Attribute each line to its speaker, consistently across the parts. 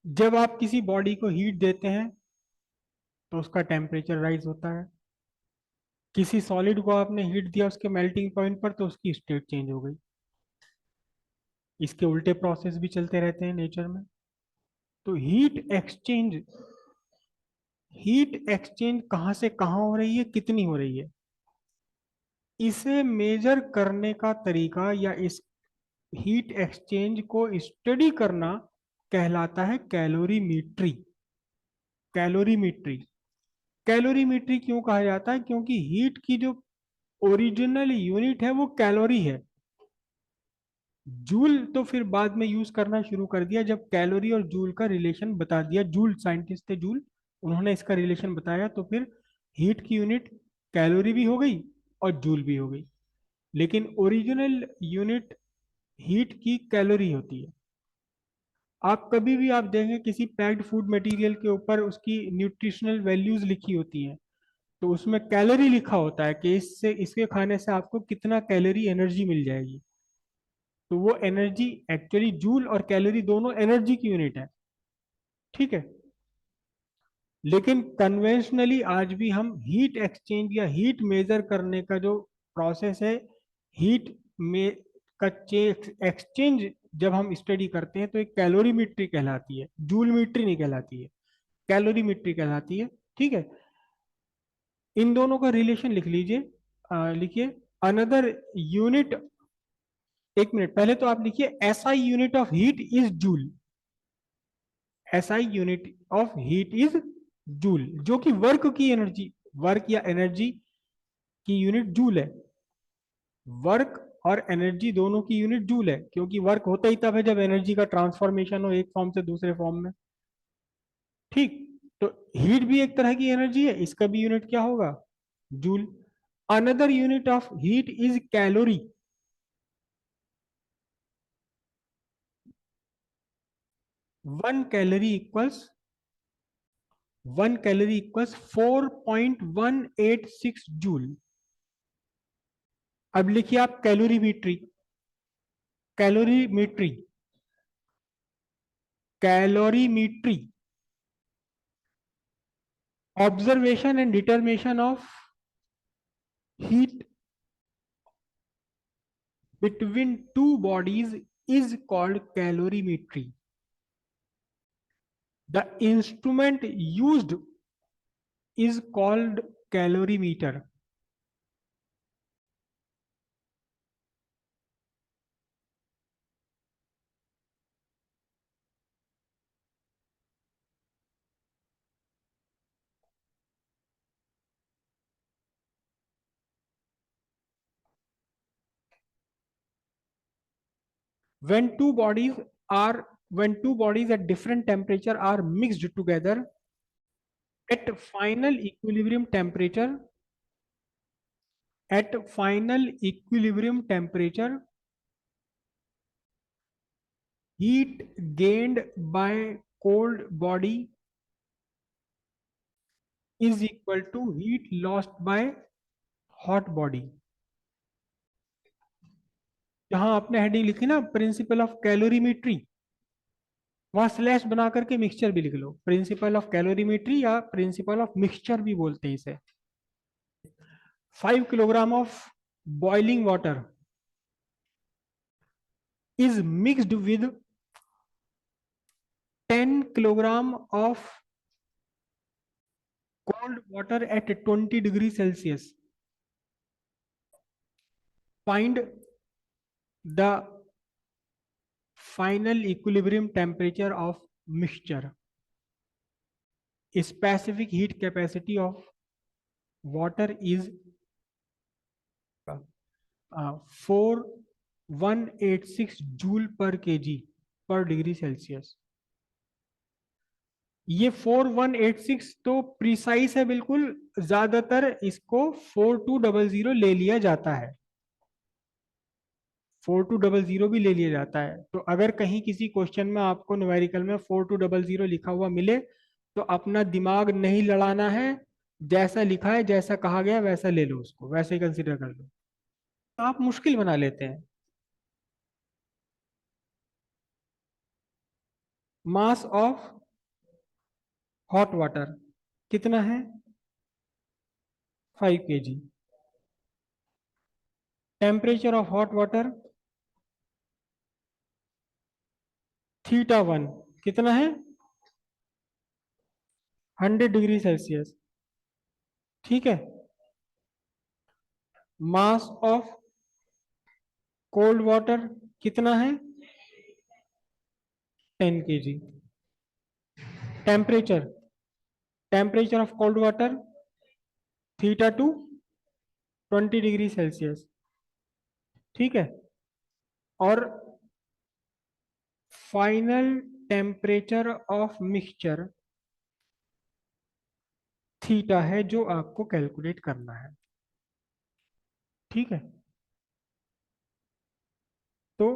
Speaker 1: जब आप किसी बॉडी को हीट देते हैं तो उसका टेम्परेचर राइज होता है। किसी सॉलिड को आपने हीट दिया उसके मेल्टिंग पॉइंट पर तो उसकी स्टेट चेंज हो गई। इसके उल्टे प्रोसेस भी चलते रहते हैं नेचर में। तो हीट एक्सचेंज कहाँ से कहाँ हो रही है, कितनी हो रही है, इसे मेजर करने का तरीका या इस हीट एक्सचेंज को स्टडी करना कहलाता है कैलोरीमीट्री। कैलोरीमीट्री कैलोरीमीट्री क्यों कहा जाता है? क्योंकि हीट की जो ओरिजिनल यूनिट है वो कैलोरी है। जूल तो फिर बाद में यूज करना शुरू कर दिया जब कैलोरी और जूल का रिलेशन बता दिया। जूल साइंटिस्ट थे, जूल, उन्होंने इसका रिलेशन बताया तो फिर हीट की यूनिट कैलोरी भी हो गई और जूल भी हो गई। लेकिन ओरिजिनल यूनिट हीट की कैलोरी होती है। आप कभी भी आप देखेंगे किसी पैक्ड फूड मटेरियल के ऊपर उसकी न्यूट्रिशनल वैल्यूज लिखी होती हैं, तो उसमें कैलोरी लिखा होता है कि इससे इसके खाने से आपको कितना कैलोरी एनर्जी मिल जाएगी। तो वो एनर्जी एक्चुअली जूल और कैलोरी दोनों एनर्जी की यूनिट है। ठीक है। लेकिन कन्वेंशनली आज भी हम हीट एक्सचेंज या हीट मेजर करने का जो प्रोसेस है, हीट में का एक्सचेंज जब हम स्टडी करते हैं तो एक कैलोरीमेट्री कहलाती है, जूलमीट्री नहीं कहलाती है, कैलोरीमेट्री कहलाती है। ठीक है। इन दोनों का रिलेशन लिख लीजिए। लिखिए अनदर यूनिट। एक मिनट पहले तो आप लिखिए SI unit of heat is joule. SI unit of heat is joule, जो कि वर्क की एनर्जी, वर्क या एनर्जी की यूनिट जूल है। वर्क और एनर्जी दोनों की यूनिट जूल है, क्योंकि वर्क होता ही तब है जब एनर्जी का ट्रांसफॉर्मेशन हो एक फॉर्म से दूसरे फॉर्म में। ठीक। तो हीट भी एक तरह की एनर्जी है, इसका भी यूनिट क्या होगा? Joule. Another unit of heat is calorie. 1 calorie equals 4.186 joule. अब लिखिए आप calorimetry. Calorimetry calorimetry observation and determination of heat between two bodies is called calorimetry. The instrument used is called calorimeter. When two bodies when two bodies at different temperature are mixed together at final equilibrium temperature, at final equilibrium temperature, heat gained by cold body is equal to heat lost by hot body. जहां आपने heading लिखी ना principle of calorimetry, वहां slash बना करके mixture भी लिख लो। Principle of calorimetry या प्रिंसिपल ऑफ मिक्सचर भी बोलते हैं इसे। 5 kilogram of boiling water is mixed with 10 kilogram of cold water at 20 degree Celsius. Find the final equilibrium temperature of mixture. Specific heat capacity of water is 4186 joule पर KG पर degree Celsius. ये 4186 तो precise है बिल्कुल। ज्यादातर इसको 4200 ले लिया जाता है, 4200 भी ले लिया जाता है। तो अगर कहीं किसी क्वेश्चन में आपको न्यूमेरिकल में 4200 लिखा हुआ मिले तो अपना दिमाग नहीं लड़ाना है। जैसा लिखा है, जैसा कहा गया वैसा ले लो, उसको वैसे ही कंसिडर कर लो। तो आप मुश्किल बना लेते हैं। मास ऑफ हॉट वाटर कितना है? 5 kg। Temperature of hot water θ1 कितना है? 100 डिग्री सेल्सियस। ठीक है। मास ऑफ कोल्ड वाटर कितना है? 10 kg। Temperature temperature of cold water θ2 20 degree Celsius. ठीक है। और final temperature of mixture theta है जो आपको कैलकुलेट करना है। ठीक है। तो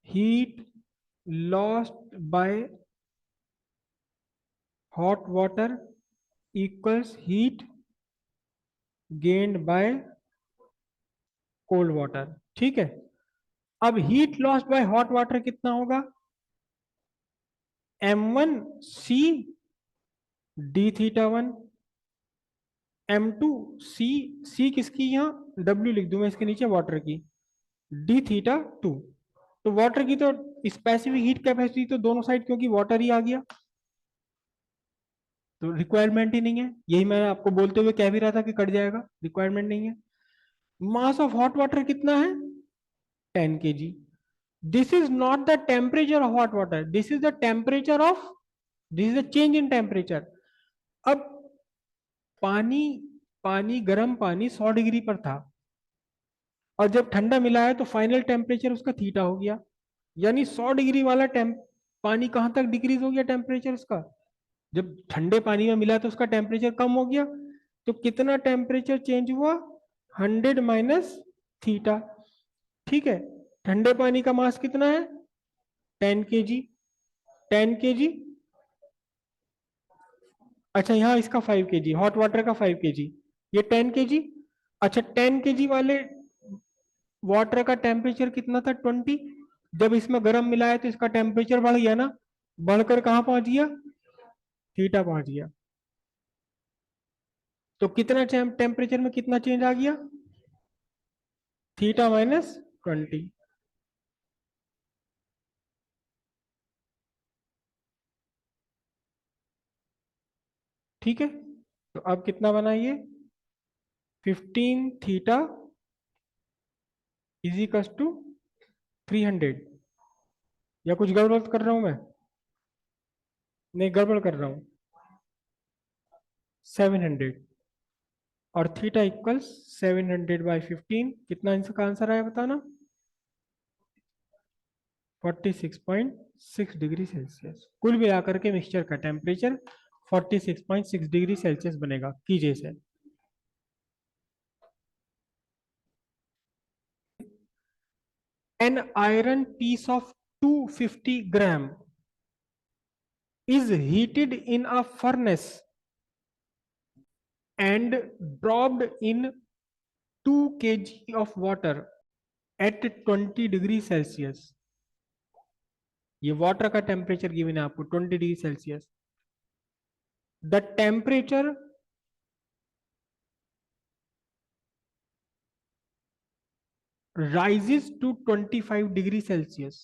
Speaker 1: heat lost by hot water equals heat gained by cold water. ठीक है। अब heat lost by hot water कितना होगा? m1 c d θ1, m2 c किसकी, यहाँ w लिख दूं मैं इसके नीचे वाटर की, d θ2। तो वाटर की तो स्पेसिफिक हीट कैपेसिटी तो दोनों साइड क्योंकि वाटर ही आ गया तो रिक्वायरमेंट ही नहीं है। यही मैं आपको बोलते हुए कह भी रहा था कि कट जाएगा, रिक्वायरमेंट नहीं है। मास ऑफ हॉट वाटर कितना है? 10 kg। This is not the temperature of hot water, this is the temperature of, this is the change in temperature. अब पानी पानी गर्म पानी 100 डिग्री पर था और जब ठंडा मिला है तो फाइनल टेम्परेचर उसका थीटा हो गया, यानी 100 डिग्री वाला पानी कहां तक डिक्रीज हो गया टेम्परेचर उसका? जब ठंडे पानी में मिला तो उसका टेम्परेचर कम हो गया। तो कितना टेम्परेचर चेंज हुआ? 100 माइनस थीटा। ठीक है। ठंडे पानी का मास कितना है? 10 kg। 10 kg। अच्छा यहाँ इसका 5 kg, हॉट वाटर का 5 kg, ये 10 kg। अच्छा 10 kg वाले वाटर का टेम्परेचर कितना था? 20। जब इसमें गर्म मिला है तो इसका टेम्परेचर बढ़ गया ना, बढ़कर कहाँ पहुंच गया? थीटा पहुंच गया। तो कितना टेम्परेचर में कितना चेंज आ गया? Theta minus 20। ठीक है। तो अब कितना बनाइए? 15 थीटा इज इक्वल टू 300। या कुछ गड़बड़ कर रहा हूं मैं? नहीं गड़बड़ कर रहा हूं। 700। और थीटा इक्वल्स 700/15, कितना इसका आंसर आया बताना? 46.6 डिग्री सेल्सियस। कुल मिलाकर के मिक्सचर का टेम्परेचर 46.6 डिग्री सेल्सियस बनेगा। कीजिए इसे। An iron piece of 250 gram is heated in a furnace and dropped in 2 kg of water at 20 degree Celsius. ये वाटर का टेम्परेचर गिवन है आपको 20 degree Celsius. The temperature rises to 25 degree Celsius.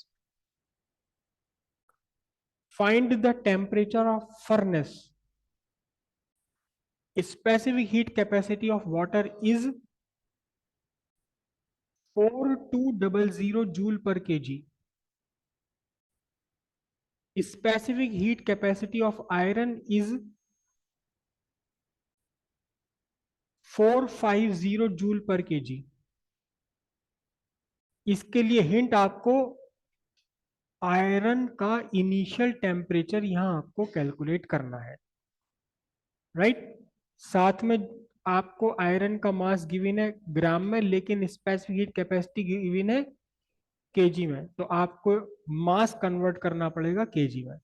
Speaker 1: Find the temperature of furnace. Specific heat capacity of water is 4200 joule per kg. Specific heat capacity of iron is 450 joule per kg. इसके लिए hint आपको iron का initial temperature यहां आपको calculate करना है, right. साथ में आपको आयरन का मास गिवन है ग्राम में, लेकिन स्पेसिफिक हीट कैपेसिटी गिवन है केजी में, तो आपको मास कन्वर्ट करना पड़ेगा केजी में।